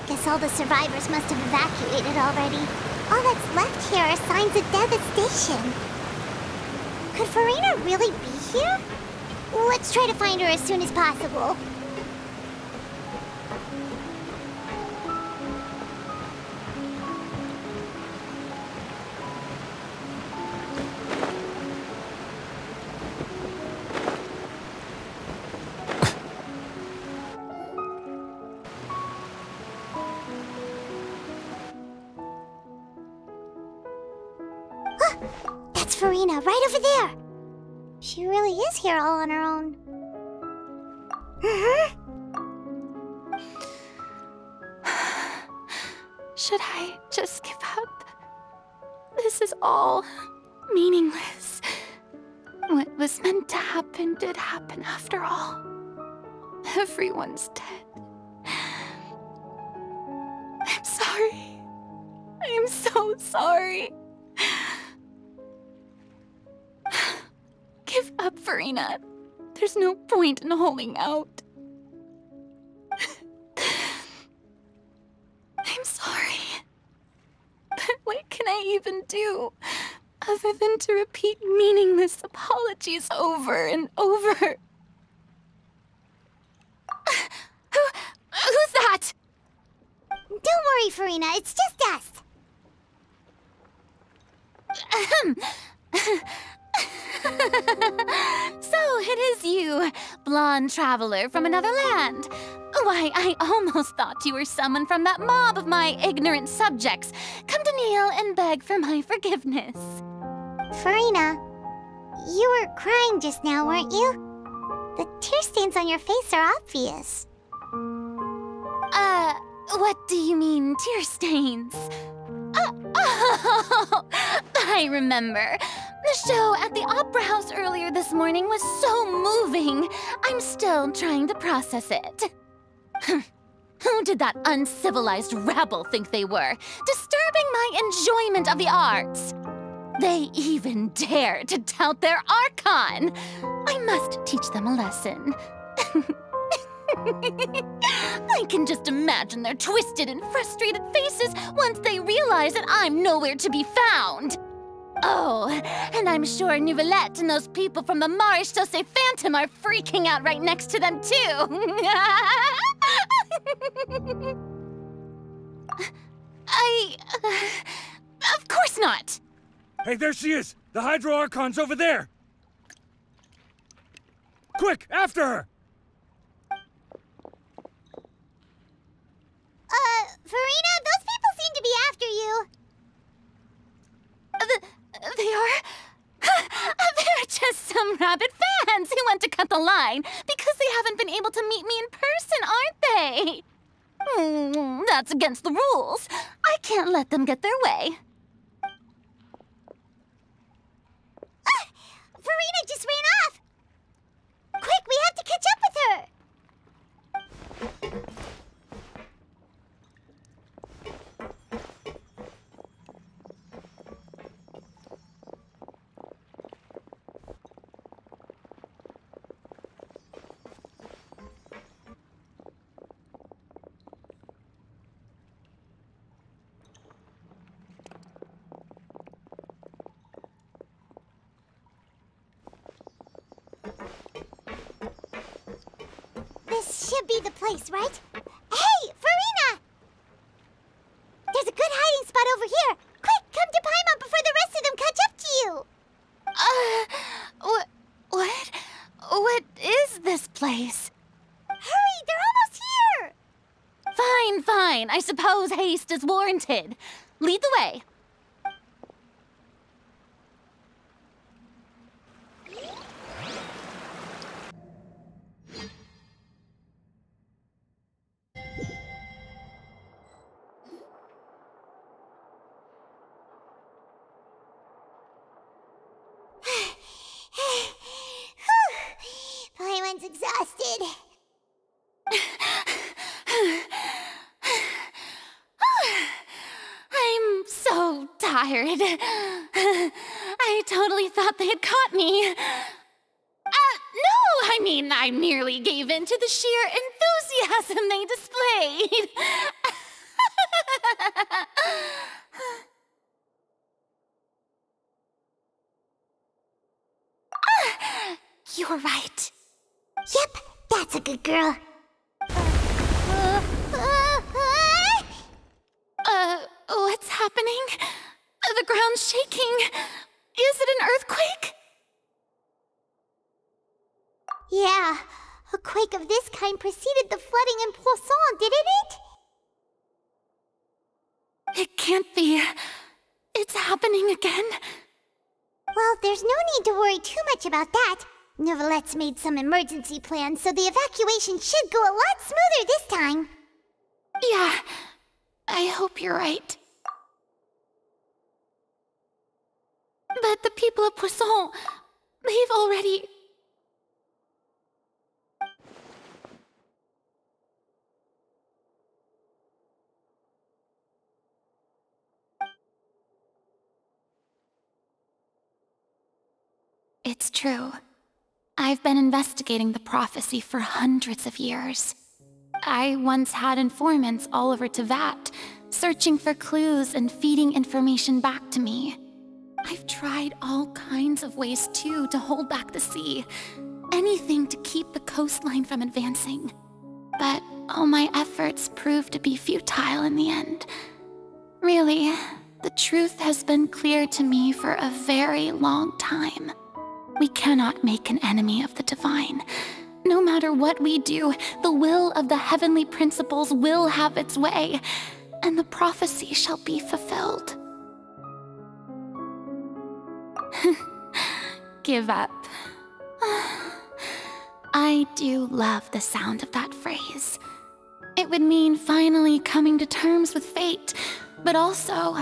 Guess all the survivors must have evacuated already. All that's left here are signs of devastation. Could Farina really be here? Let's try to find her as soon as possible. That's Farina, right over there! She really is here all on her own. Should I just give up? This is all meaningless. What was meant to happen did happen after all. Everyone's dead. I'm sorry. I'm so sorry. Give up, Farina. There's no point in holding out. I'm sorry. But what can I even do other than to repeat meaningless apologies over and over? Who's that? Don't worry, Farina. It's just us. So it is you, blonde traveler from another land. Why, I almost thought you were someone from that mob of my ignorant subjects, come to kneel and beg for my forgiveness. Farina, you were crying just now, weren't you? The tear stains on your face are obvious. What do you mean, tear stains? Oh, I remember. The show at the Opera House earlier this morning was so moving. I'm still trying to process it. Who did that uncivilized rabble think they were, disturbing my enjoyment of the arts? They even dare to tout their Archon. I must teach them a lesson. I can just imagine their twisted and frustrated faces once they realize that I'm nowhere to be found. Oh, and I'm sure Nouvellette and those people from the Marche Chaussee Phantom are freaking out right next to them, too. Of course not. Hey, there she is! The Hydro Archon's over there! Quick, after her! Farina, those people seem to be after you. They are? They're just some rabid fans who want to cut the line because they haven't been able to meet me in person, aren't they? That's against the rules. I can't let them get their way. Farina just ran off! Quick, we have to catch up with her! This should be the place, right? Hey, Farina! There's a good hiding spot over here. Quick, come to Paimon before the rest of them catch up to you. What? What is this place? Hurry, they're almost here. Fine, fine. I suppose haste is warranted. Lead the way. Paimon's exhausted. I'm so tired. I totally thought they had caught me. No, I mean, I merely gave in to the sheer enthusiasm they displayed. You're right. Yep, that's a good girl. What's happening? The ground's shaking. Is it an earthquake? Yeah, a quake of this kind preceded the flooding in Poisson, didn't it? It can't be. It's happening again. Well, there's no need to worry too much about that. Novelette's made some emergency plans, so the evacuation should go a lot smoother this time. Yeah, I hope you're right. But the people of Poisson, they've already... It's true. I've been investigating the prophecy for hundreds of years. I once had informants all over Tevat, searching for clues and feeding information back to me. I've tried all kinds of ways, too, to hold back the sea. Anything to keep the coastline from advancing. But all my efforts proved to be futile in the end. Really, the truth has been clear to me for a very long time. We cannot make an enemy of the divine. No matter what we do, the will of the heavenly principles will have its way, and the prophecy shall be fulfilled. Give up. I do love the sound of that phrase. It would mean finally coming to terms with fate, but also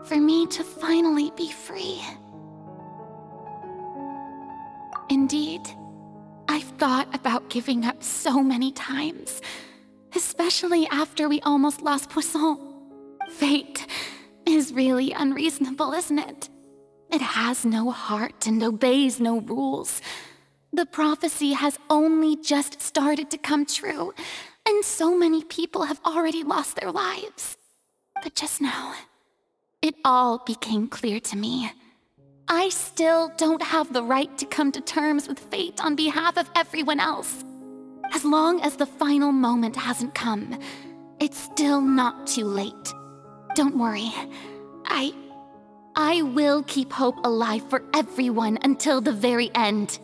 for me to finally be free. Indeed, I've thought about giving up so many times, especially after we almost lost Poisson. Fate is really unreasonable, isn't it? It has no heart and obeys no rules. The prophecy has only just started to come true, and so many people have already lost their lives. But just now, it all became clear to me. I still don't have the right to come to terms with fate on behalf of everyone else. As long as the final moment hasn't come, it's still not too late. Don't worry. I will keep hope alive for everyone until the very end.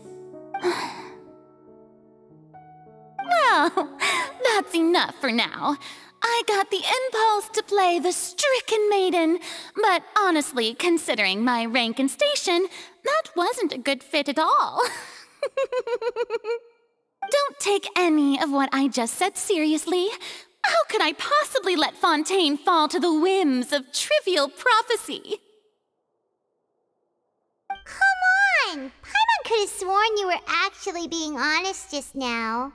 Well, that's enough for now. I got the impulse to play the stricken maiden, but honestly, considering my rank and station, that wasn't a good fit at all. Don't take any of what I just said seriously. How could I possibly let Fontaine fall to the whims of trivial prophecy? Come on! Paimon could have sworn you were actually being honest just now.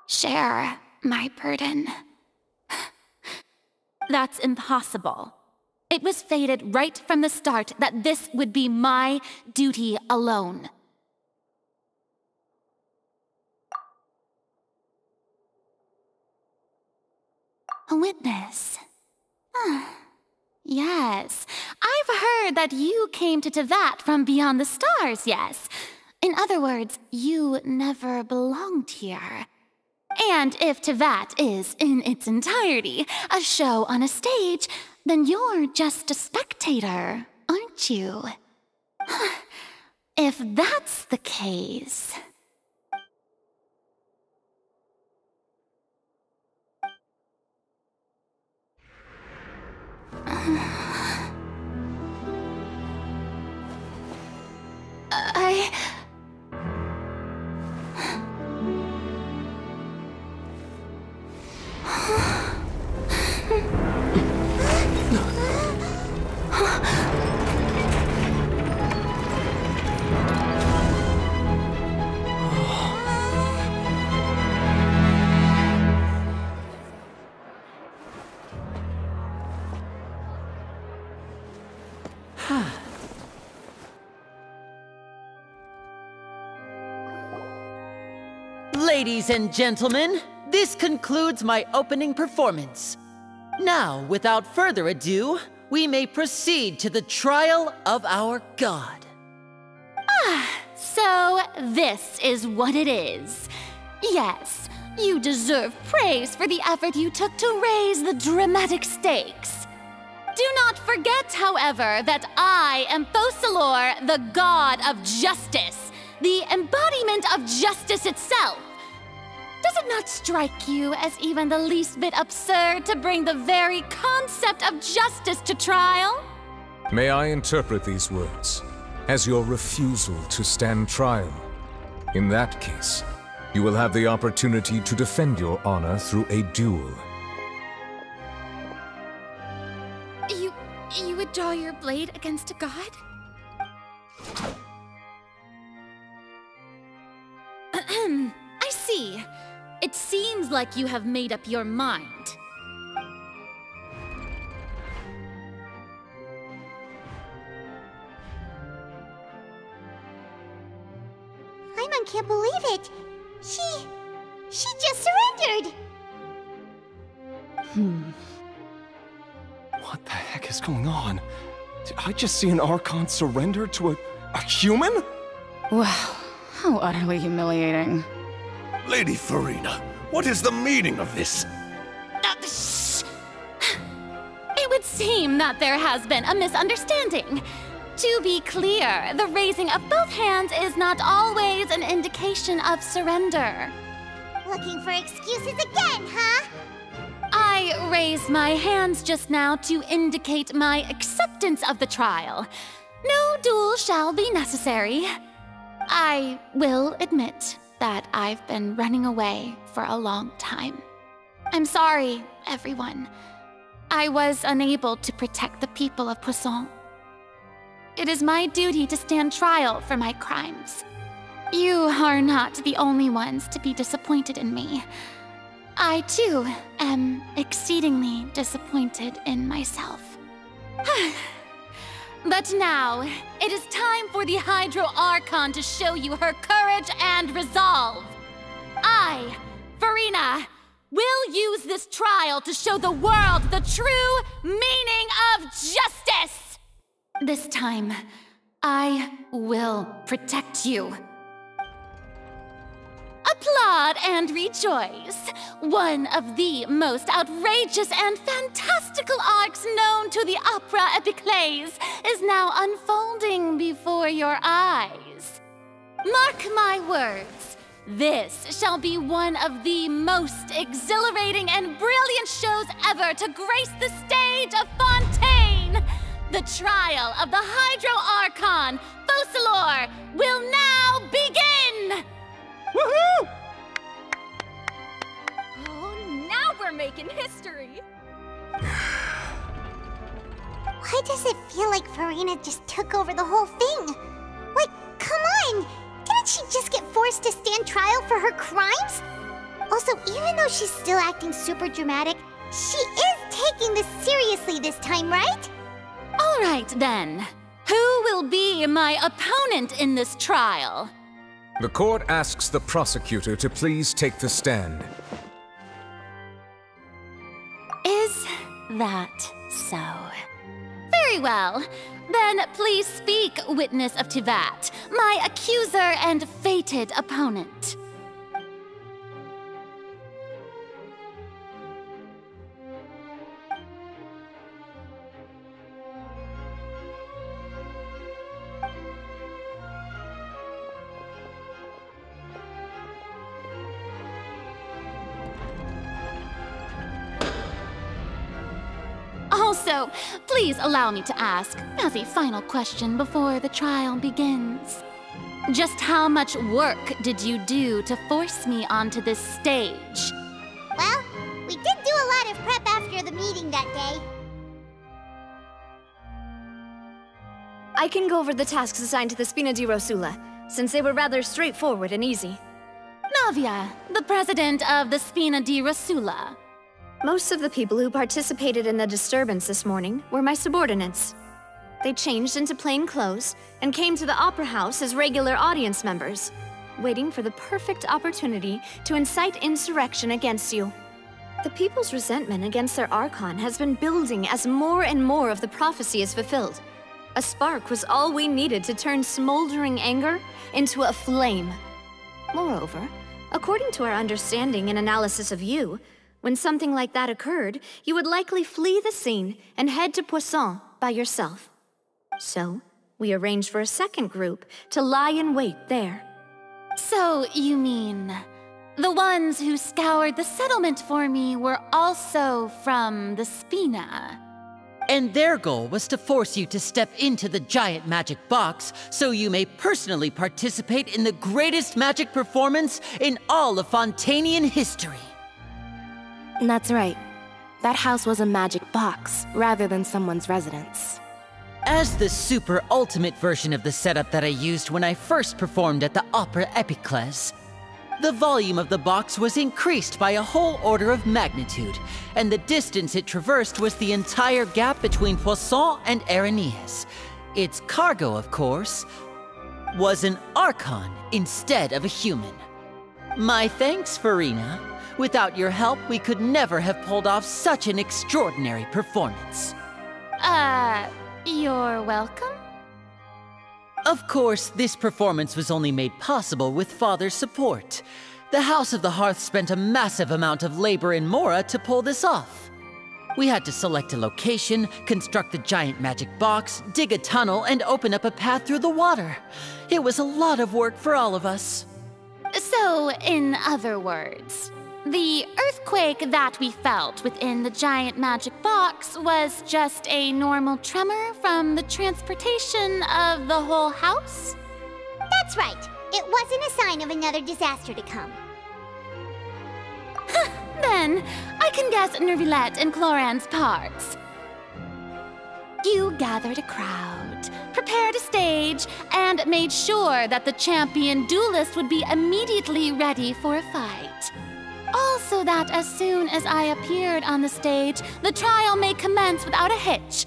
Share my burden. That's impossible. It was fated right from the start that this would be my duty alone. A witness. Yes, I've heard that you came to Tevat from beyond the stars, yes. In other words, you never belonged here. And if Tevat is, in its entirety, a show on a stage, then you're just a spectator, aren't you? If that's the case... Ladies and gentlemen, this concludes my opening performance. Now, without further ado, we may proceed to the trial of our god. So this is what it is. Yes, you deserve praise for the effort you took to raise the dramatic stakes. Do not forget, however, that I am Focalor, the god of justice, the embodiment of justice itself. Does it not strike you as even the least bit absurd to bring the very concept of justice to trial? May I interpret these words as your refusal to stand trial? In that case, you will have the opportunity to defend your honor through a duel. You would draw your blade against a god? I see. It seems like you have made up your mind. Paimon can't believe it. She just surrendered. What the heck is going on? Did I just see an Archon surrender to a human? Wow, how utterly humiliating. Lady Farina, what is the meaning of this? Shh! It would seem that there has been a misunderstanding. To be clear, the raising of both hands is not always an indication of surrender. Looking for excuses again, huh? I raised my hands just now to indicate my acceptance of the trial. No duel shall be necessary. I will admit that I've been running away for a long time. I'm sorry, everyone. I was unable to protect the people of Poisson. It is my duty to stand trial for my crimes. You are not the only ones to be disappointed in me. I, too, am exceedingly disappointed in myself. But now, it is time for the Hydro Archon to show you her courage and resolve. I, Farina, will use this trial to show the world the true meaning of justice! This time, I will protect you. Applaud and rejoice! One of the most outrageous and fantastical arcs known to the opera epiclese is now unfolding before your eyes. Mark my words, this shall be one of the most exhilarating and brilliant shows ever to grace the stage of Fontaine! The trial of the Hydro Archon, Focalor, will now begin! Woohoo! Oh, now we're making history! Why does it feel like Farina just took over the whole thing? Like, come on! Didn't she just get forced to stand trial for her crimes? Also, even though she's still acting super dramatic, she is taking this seriously this time, right? All right, then. Who will be my opponent in this trial? The court asks the prosecutor to please take the stand. Is that so? Very well. Then please speak, witness of Tivat, my accuser and fated opponent. Also, please allow me to ask, as a final question before the trial begins. Just how much work did you do to force me onto this stage? Well, we did do a lot of prep after the meeting that day. I can go over the tasks assigned to the Spina di Rosula, since they were rather straightforward and easy. Navia, the president of the Spina di Rosula. Most of the people who participated in the disturbance this morning were my subordinates. They changed into plain clothes and came to the Opera House as regular audience members. waiting for the perfect opportunity to incite insurrection against you. The people's resentment against their Archon has been building as more and more of the prophecy is fulfilled. A spark was all we needed to turn smoldering anger into a flame. Moreover, according to our understanding and analysis of you, when something like that occurred, you would likely flee the scene and head to Poisson by yourself. So, we arranged for a second group to lie in wait there. So, you mean the ones who scoured the settlement for me were also from the Spina? And their goal was to force you to step into the giant magic box so you may personally participate in the greatest magic performance in all of Fontanian history. That's right. That house was a magic box, rather than someone's residence. As the super ultimate version of the setup that I used when I first performed at the Opera Epiclese, the volume of the box was increased by a whole order of magnitude, and the distance it traversed was the entire gap between Poisson and Areneas. Its cargo, of course, was an Archon instead of a human. My thanks, Farina. Without your help, we could never have pulled off such an extraordinary performance. You're welcome? Of course, this performance was only made possible with Father's support. The House of the Hearth spent a massive amount of labor in Mora to pull this off. We had to select a location, construct the giant magic box, dig a tunnel, and open up a path through the water. It was a lot of work for all of us. So, in other words, the earthquake that we felt within the giant magic box was just a normal tremor from the transportation of the whole house? That's right. It wasn't a sign of another disaster to come. Then, I can guess Nervilette and Cloran's parts. You gathered a crowd, prepared a stage, and made sure that the champion duelist would be immediately ready for a fight. Also that as soon as I appeared on the stage, the trial may commence without a hitch.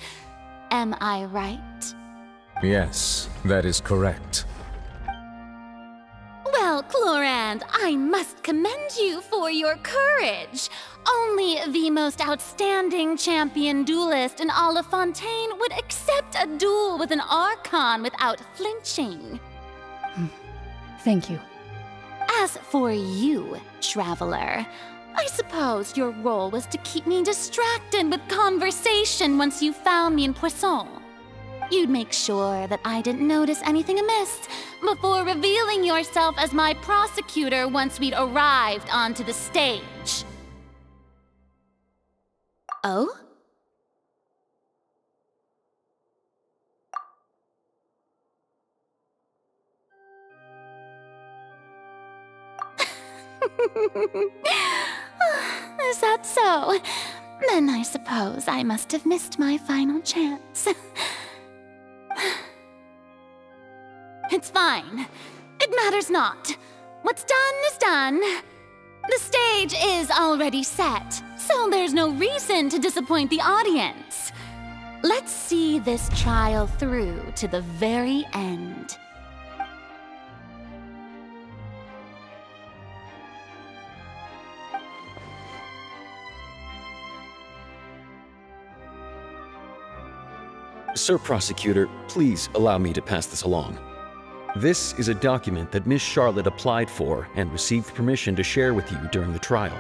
Am I right? Yes, that is correct. Well, Clorand, I must commend you for your courage. Only the most outstanding champion duelist in all of Fontaine would accept a duel with an Archon without flinching. Thank you. As for you, Traveler, I suppose your role was to keep me distracted with conversation once you found me in Poisson. You'd make sure that I didn't notice anything amiss before revealing yourself as my prosecutor once we'd arrived onto the stage. Oh? Is that so? Then I suppose I must have missed my final chance. It's fine. It matters not. What's done is done. The stage is already set, so there's no reason to disappoint the audience. Let's see this trial through to the very end. Sir Prosecutor, please allow me to pass this along. This is a document that Miss Charlotte applied for and received permission to share with you during the trial.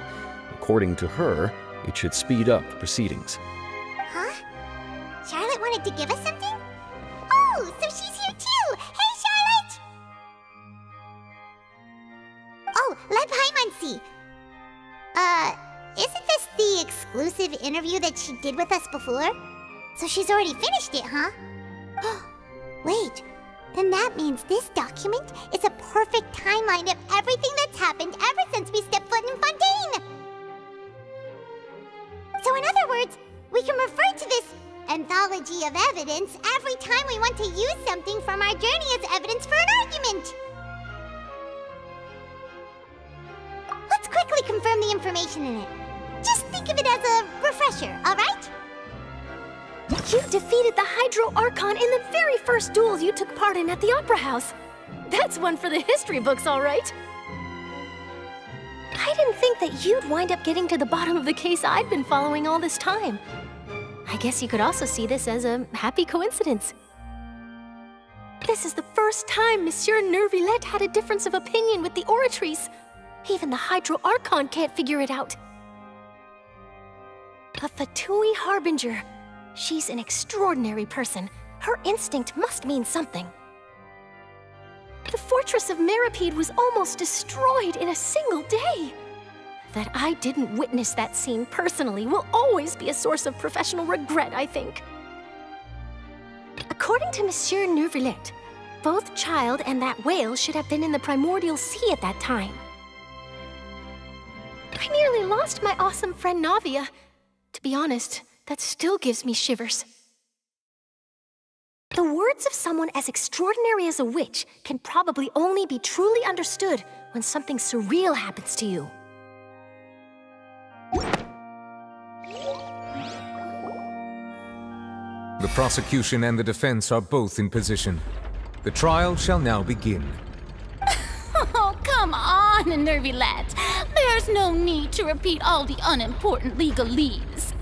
According to her, it should speed up the proceedings. Huh? Charlotte wanted to give us something? Oh, so she's here too! Hey, Charlotte! Oh, let Paimon see. Isn't this the exclusive interview that she did with us before? So she's already finished it, huh? Wait, then that means this document is a perfect timeline of everything that's happened ever since we stepped foot in Fontaine! So in other words, we can refer to this anthology of evidence every time we want to use something from our journey as evidence for an argument! Let's quickly confirm the information in it. Just think of it as a refresher, alright? You defeated the Hydro Archon in the very first duel you took part in at the Opera House. That's one for the history books, all right. I didn't think that you'd wind up getting to the bottom of the case I'd been following all this time. I guess you could also see this as a happy coincidence. This is the first time Monsieur Neuvillette had a difference of opinion with the Oratrice. Even the Hydro Archon can't figure it out. A Fatui Harbinger. She's an extraordinary person. Her instinct must mean something. The fortress of Meripede was almost destroyed in a single day. That I didn't witness that scene personally will always be a source of professional regret, I think. According to Monsieur Neuvillette, both Child and that whale should have been in the primordial sea at that time. I nearly lost my awesome friend Navia. To be honest, that still gives me shivers. The words of someone as extraordinary as a witch can probably only be truly understood when something surreal happens to you. The prosecution and the defense are both in position. The trial shall now begin. Oh, come on, Neuvillette. There's no need to repeat all the unimportant legalese.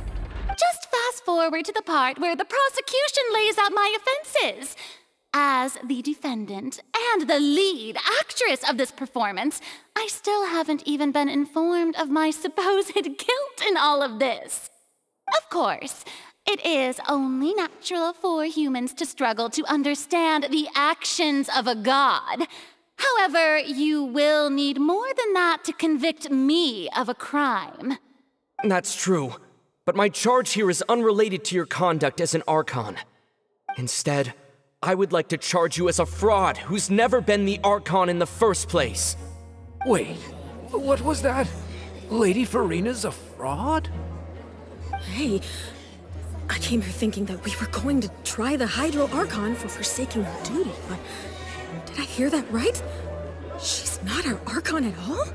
Just fast forward to the part where the prosecution lays out my offenses. As the defendant and the lead actress of this performance, I still haven't even been informed of my supposed guilt in all of this. Of course, it is only natural for humans to struggle to understand the actions of a god. However, you will need more than that to convict me of a crime. That's true, but my charge here is unrelated to your conduct as an Archon. Instead, I would like to charge you as a fraud who's never been the Archon in the first place. Wait, what was that? Lady Farina's a fraud? Hey, I came here thinking that we were going to try the Hydro Archon for forsaking her duty, but did I hear that right? She's not our Archon at all?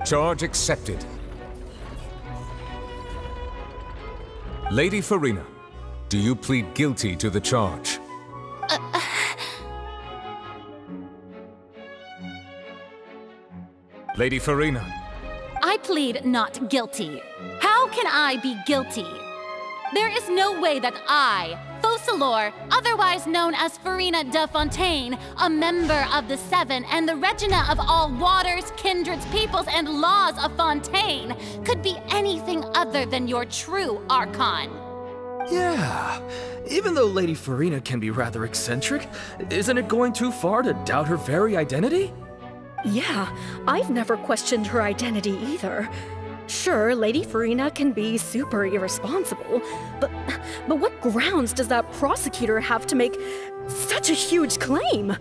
Charge accepted. Lady Farina, do you plead guilty to the charge? Lady Farina. I plead not guilty. How can I be guilty? There is no way that I, Focalor, otherwise known as Farina de Fontaine, a member of the Seven and the Regina of all waters, kindreds, peoples, and laws of Fontaine, could be anything other than your true Archon. Yeah, even though Lady Farina can be rather eccentric, isn't it going too far to doubt her very identity? Yeah, I've never questioned her identity either. Sure, Lady Farina can be super irresponsible, but what grounds does that prosecutor have to make such a huge claim?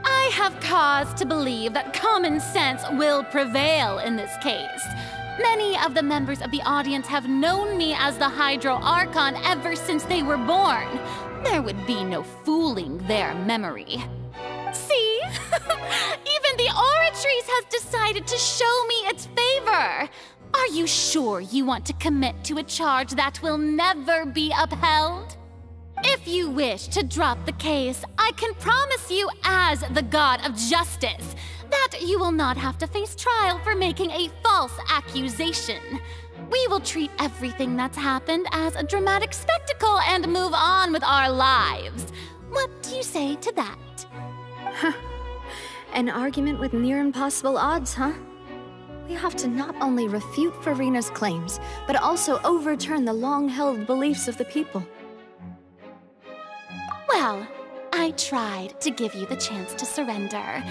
I have cause to believe that common sense will prevail in this case. Many of the members of the audience have known me as the Hydro Archon ever since they were born. There would be no fooling their memory. See? Even the Oratrice has decided to show me its favor. Are you sure you want to commit to a charge that will never be upheld? If you wish to drop the case, I can promise you as the God of Justice that you will not have to face trial for making a false accusation. We will treat everything that's happened as a dramatic spectacle and move on with our lives. What do you say to that? Huh. An argument with near impossible odds, huh? We have to not only refute Farina's claims, but also overturn the long-held beliefs of the people. Well, I tried to give you the chance to surrender.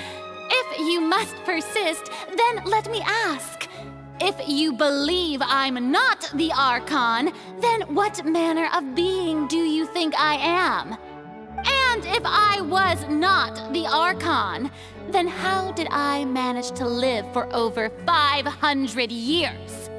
If you must persist, then let me ask. If you believe I'm not the Archon, then what manner of being do you think I am? And if I was not the Archon, then how did I manage to live for over 500 years?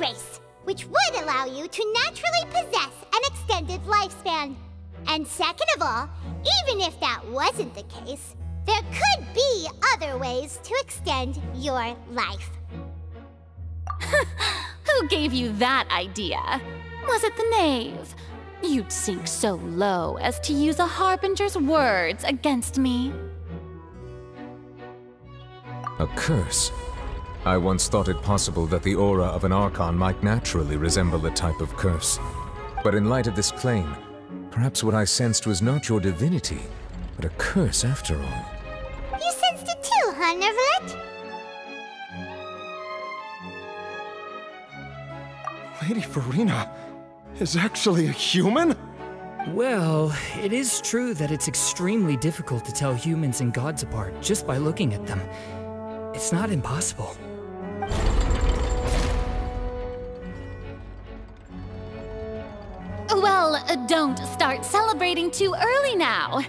race, which would allow you to naturally possess an extended lifespan. And second of all, even if that wasn't the case, there could be other ways to extend your life. Who gave you that idea? Was it the knave? You'd sink so low as to use a harbinger's words against me. A curse? I once thought it possible that the aura of an Archon might naturally resemble a type of curse. But in light of this claim, perhaps what I sensed was not your divinity, but a curse after all. You sensed it too, huh, Nervalet? Lady Farina is actually a human? Well, it is true that it's extremely difficult to tell humans and gods apart just by looking at them. It's not impossible. Well, don't start celebrating too early now.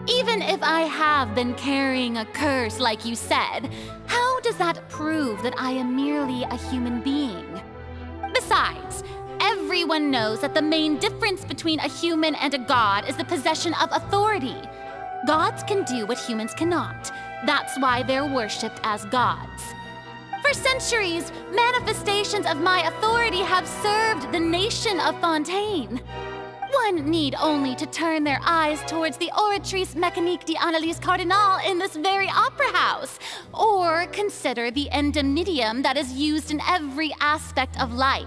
Even if I have been carrying a curse like you said, how does that prove that I am merely a human being? Besides, everyone knows that the main difference between a human and a god is the possession of authority. Gods can do what humans cannot. That's why they're worshipped as gods. For centuries, manifestations of my authority have served the nation of Fontaine. One need only to turn their eyes towards the Oratrice Mécanique d'Analyse Cardinal in this very opera house, or consider the indemnitium that is used in every aspect of life.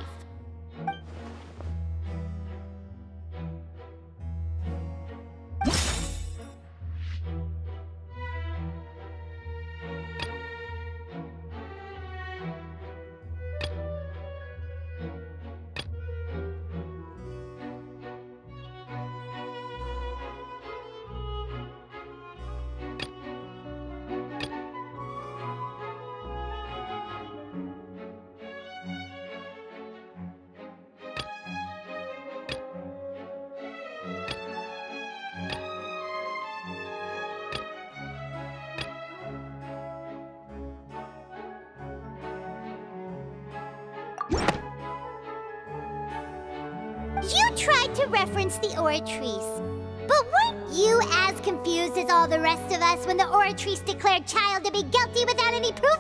You tried to reference the Oratrice, but weren't you as confused as all the rest of us when the Oratrice declared Child to be guilty without any proof?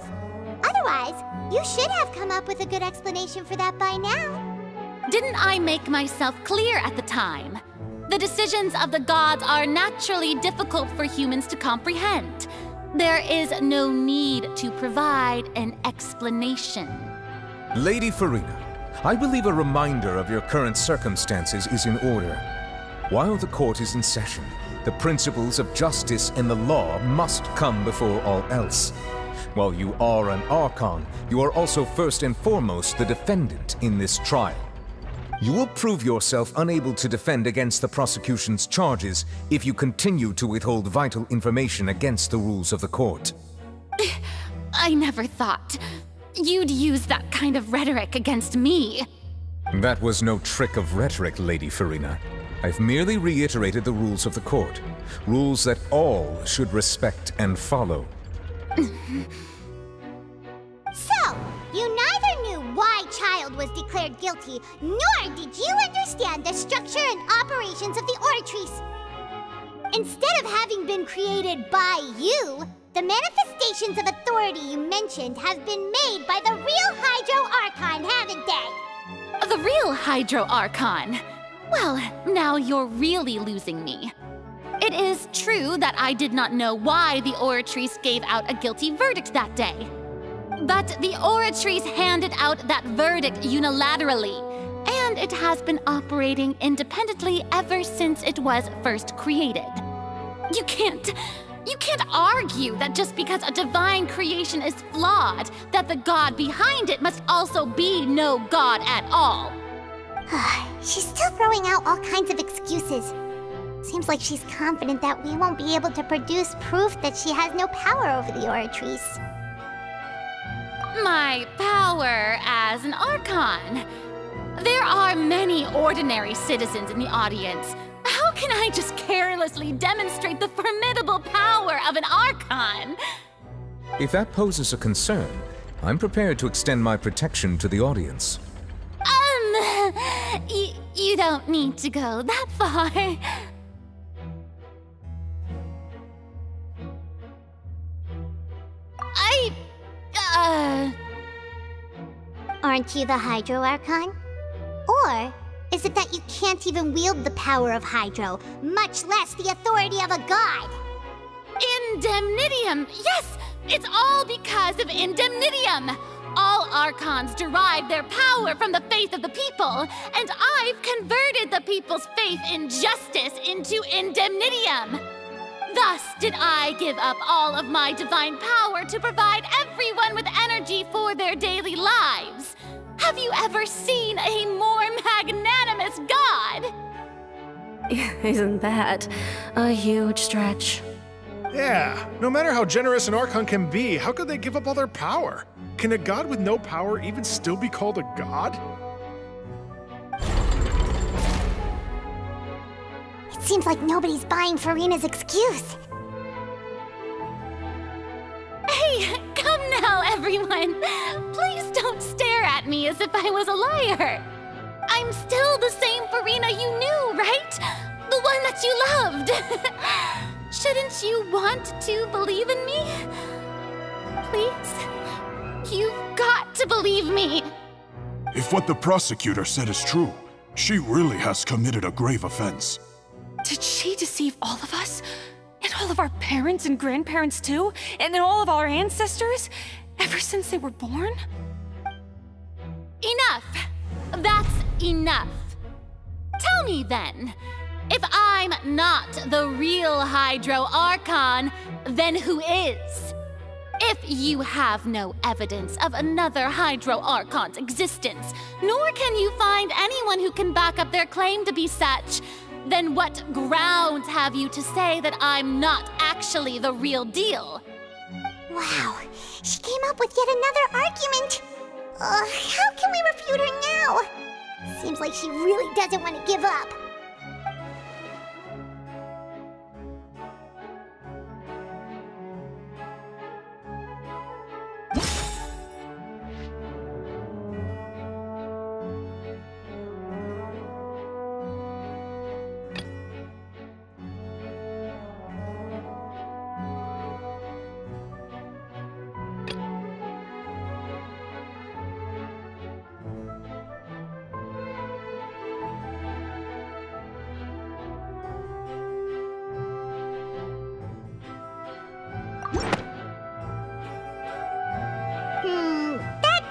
Otherwise, you should have come up with a good explanation for that by now. Didn't I make myself clear at the time? The decisions of the gods are naturally difficult for humans to comprehend. There is no need to provide an explanation. Lady Farina, I believe a reminder of your current circumstances is in order. While the court is in session, the principles of justice and the law must come before all else. While you are an Archon, you are also first and foremost the defendant in this trial. You will prove yourself unable to defend against the prosecution's charges if you continue to withhold vital information against the rules of the court. I never thought you'd use that kind of rhetoric against me. That was no trick of rhetoric, Lady Farina. I've merely reiterated the rules of the court. Rules that all should respect and follow. So, you neither knew why Child was declared guilty, nor did you understand the structure and operations of the Oratrice. Instead of having been created by you, the manifestations of authority you mentioned have been made by the real Hydro Archon, haven't they? The real Hydro Archon? Well, now you're really losing me. It is true that I did not know why the Oratrice gave out a guilty verdict that day. But the Oratrice handed out that verdict unilaterally, and it has been operating independently ever since it was first created. You can't argue that just because a divine creation is flawed, that the god behind it must also be no god at all. She's still throwing out all kinds of excuses. Seems like she's confident that we won't be able to produce proof that she has no power over the Oratrice. My power as an Archon. There are many ordinary citizens in the audience. How can I just carelessly demonstrate the formidable power of an Archon? If that poses a concern, I'm prepared to extend my protection to the audience. You don't need to go that far. Aren't you the Hydro Archon? Or is it that you can't even wield the power of Hydro, much less the authority of a god? Indemnitium! Yes! It's all because of Indemnitium! All Archons derive their power from the faith of the people, and I've converted the people's faith in justice into Indemnitium! Thus did I give up all of my divine power to provide everyone with energy for their daily lives. Have you ever seen a more magnanimous god? Isn't that a huge stretch? Yeah, no matter how generous an Archon can be, how could they give up all their power? Can a god with no power even still be called a god? It seems like nobody's buying Furina's excuse. Hey, come now, everyone! Please don't stare at me as if I was a liar! I'm still the same Furina you knew, right? The one that you loved! Shouldn't you want to believe in me? Please? You've got to believe me! If what the prosecutor said is true, she really has committed a grave offense. Did she deceive all of us? And all of our parents and grandparents too? And then all of our ancestors? Ever since they were born? Enough! That's enough. Tell me then, if I'm not the real Hydro Archon, then who is? If you have no evidence of another Hydro Archon's existence, nor can you find anyone who can back up their claim to be such, then what grounds have you to say that I'm not actually the real deal? Wow, she came up with yet another argument. How can we refute her now? Seems like she really doesn't want to give up.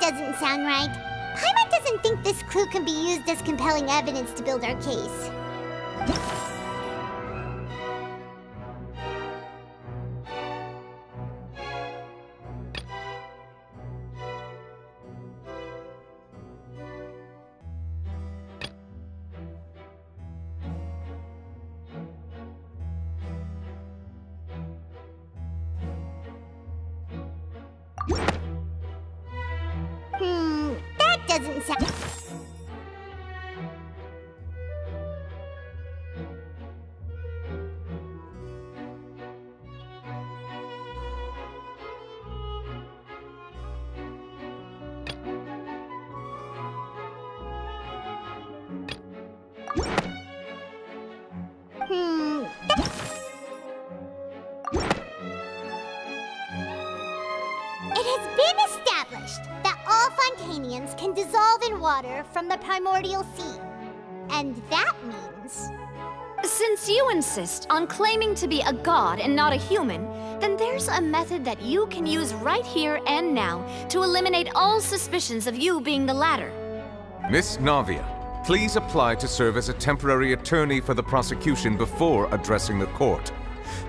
Doesn't sound right. Paimon doesn't think this clue can be used as compelling evidence to build our case. That doesn't sound... It has been established that all Fontanians can dissolve in water from the primordial sea. And that means... Since you insist on claiming to be a god and not a human, then there's a method that you can use right here and now to eliminate all suspicions of you being the latter. Miss Navia, please apply to serve as a temporary attorney for the prosecution before addressing the court.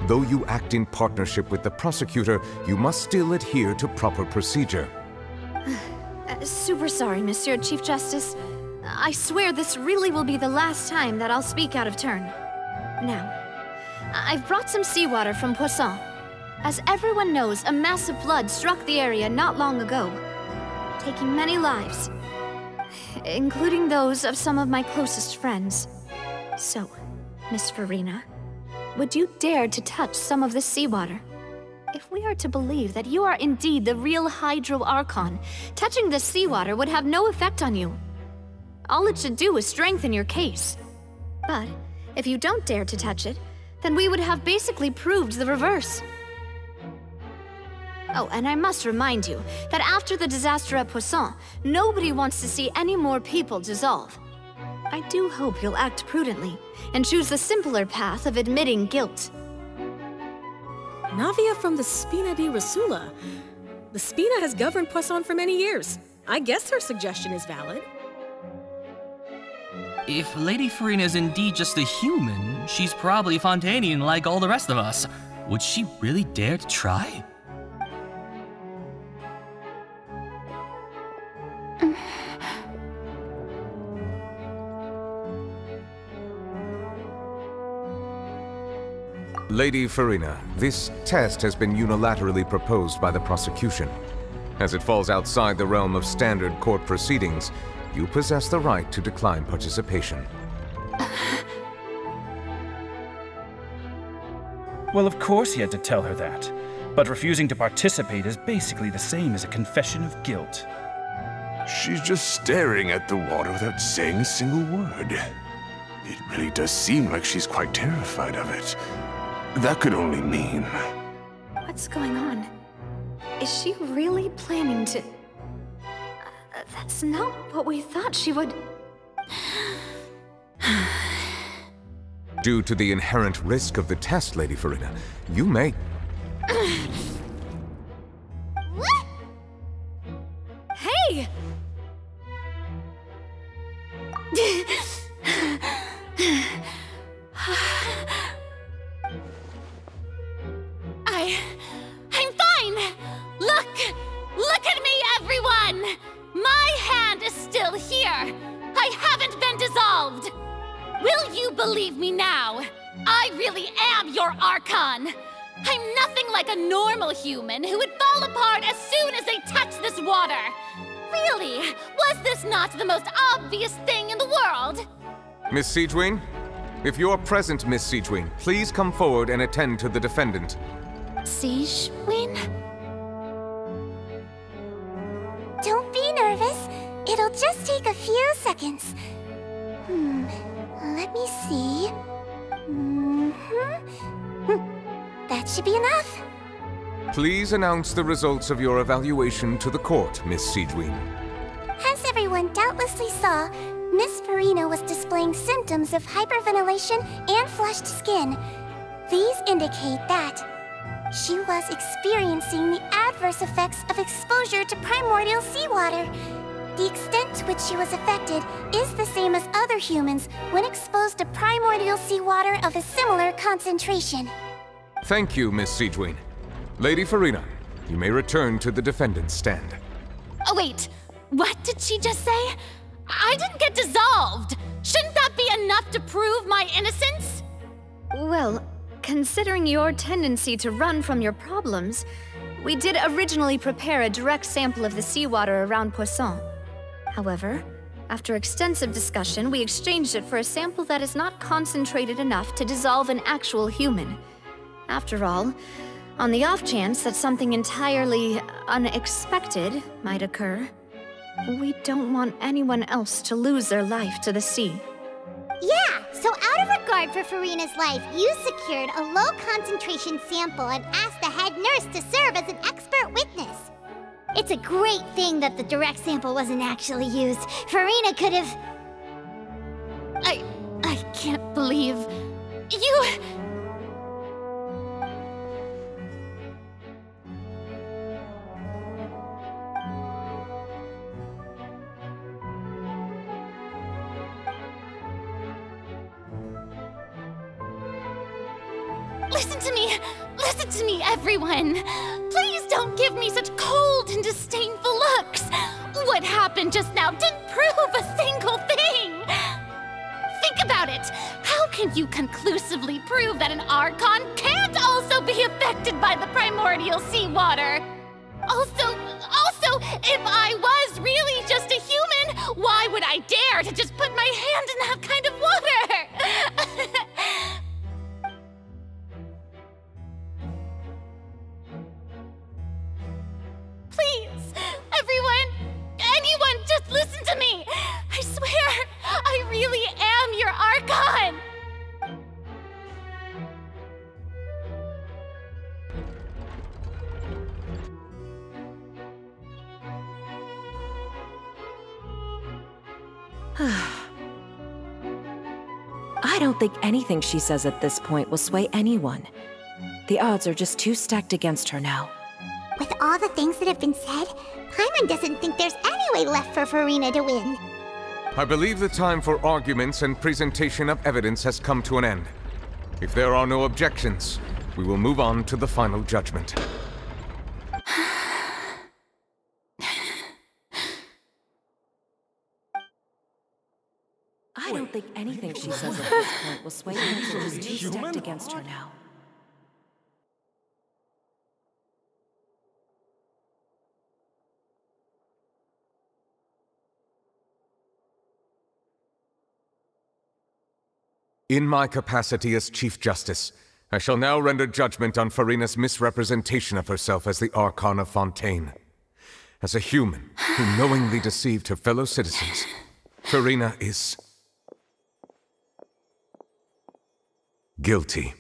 Though you act in partnership with the prosecutor, you must still adhere to proper procedure. Super sorry, Monsieur Chief Justice. I swear this really will be the last time that I'll speak out of turn. Now, I've brought some seawater from Poisson. As everyone knows, a massive flood struck the area not long ago, taking many lives, including those of some of my closest friends. So, Miss Furina, would you dare to touch some of this seawater? If we are to believe that you are indeed the real Hydro Archon, touching this seawater would have no effect on you. All it should do is strengthen your case. But if you don't dare to touch it, then we would have basically proved the reverse. Oh, and I must remind you that after the disaster at Poisson, nobody wants to see any more people dissolve. I do hope you'll act prudently and choose the simpler path of admitting guilt. Navia from the Spina di Rasula. The Spina has governed Poisson for many years. I guess her suggestion is valid. If Lady Farina is indeed just a human, she's probably Fontanian like all the rest of us. Would she really dare to try? Lady Farina, this test has been unilaterally proposed by the prosecution. As it falls outside the realm of standard court proceedings, you possess the right to decline participation. Well, of course he had to tell her that. But refusing to participate is basically the same as a confession of guilt. She's just staring at the water without saying a single word. It really does seem like she's quite terrified of it. That could only mean... What's going on? Is she really planning to... that's not what we thought she would... Due to the inherent risk of the test, Lady Farina, you may... Hey! I'm fine! Look at me, everyone! My hand is still here! I haven't been dissolved! Will you believe me now? I really am your Archon! I'm nothing like a normal human who would fall apart as soon as they touch this water! Really, was this not the most obvious thing in the world? Miss Siegewin? If you're present, Miss Siegewin, please come forward and attend to the defendant. Siegewin? Don't be nervous. It'll just take a few seconds. Let me see. That should be enough. Please announce the results of your evaluation to the court, Miss Siegewin. As everyone doubtlessly saw, Miss Farina was displaying symptoms of hyperventilation and flushed skin. These indicate that she was experiencing the adverse effects of exposure to primordial seawater. The extent to which she was affected is the same as other humans when exposed to primordial seawater of a similar concentration. Thank you, Miss Siegewin. Lady Farina, you may return to the defendant's stand. Oh wait, what did she just say? I didn't get dissolved! Shouldn't that be enough to prove my innocence? Well, considering your tendency to run from your problems, we did originally prepare a direct sample of the seawater around Poisson. However, after extensive discussion, we exchanged it for a sample that is not concentrated enough to dissolve an actual human. After all, on the off chance that something entirely unexpected might occur, we don't want anyone else to lose their life to the sea. Yeah, so out of regard for Farina's life, you secured a low-concentration sample and asked the head nurse to serve as an expert witness. It's a great thing that the direct sample wasn't actually used. Farina could have... I can't believe... you... Listen to me, everyone! Please don't give me such cold and disdainful looks! What happened just now didn't prove a single thing! Think about it! How can you conclusively prove that an Archon can't also be affected by the primordial seawater? Also, if I was really just a human, why would I dare to just put my hand in that kind of water? Please, everyone, anyone, just listen to me! I swear, I don't think anything she says at this point will sway anyone. The odds are just too stacked against her now. With all the things that have been said, Paimon doesn't think there's any way left for Furina to win. I believe the time for arguments and presentation of evidence has come to an end. If there are no objections, we will move on to the final judgment. I don't think anything she says at this point will sway anyone. She's too stacked against her now. In my capacity as Chief Justice, I shall now render judgment on Furina's misrepresentation of herself as the Archon of Fontaine. As a human who knowingly deceived her fellow citizens, Furina is guilty.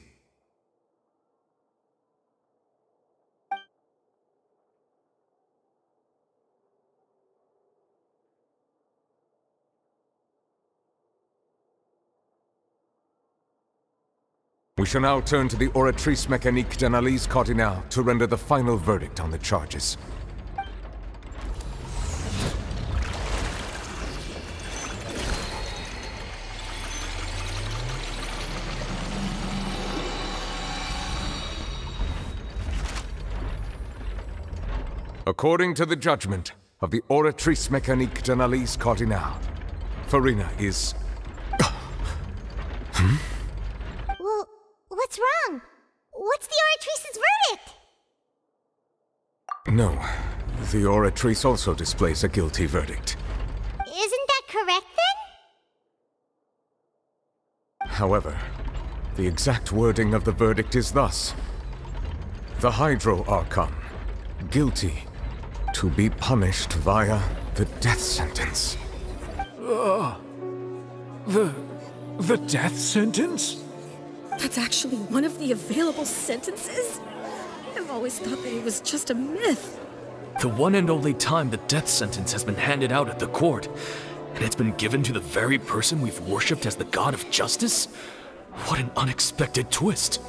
We shall now turn to the Oratrice Mécanique d'Analyse Cardinale to render the final verdict on the charges. According to the judgment of the Oratrice Mécanique d'Analyse Cardinale, Furina is... Well, what's wrong? What's the Oratrice's verdict? No, the Oratrice also displays a guilty verdict. Isn't that correct then? However, the exact wording of the verdict is thus. The Hydro Archon, guilty, to be punished via the death sentence. The death sentence? That's actually one of the available sentences? I've always thought that it was just a myth. The one and only time the death sentence has been handed out at the court, and it's been given to the very person we've worshipped as the god of justice? What an unexpected twist.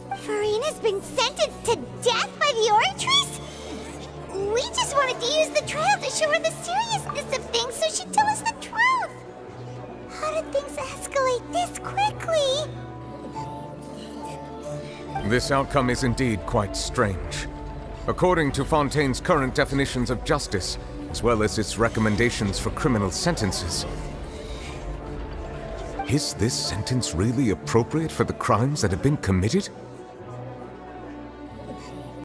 Furina's been sentenced to death by the Oratrice? We just wanted to use the trial to show her the seriousness of things so she'd tell us the truth. How did things escalate this quickly? This outcome is indeed quite strange. According to Fontaine's current definitions of justice, as well as its recommendations for criminal sentences, is this sentence really appropriate for the crimes that have been committed?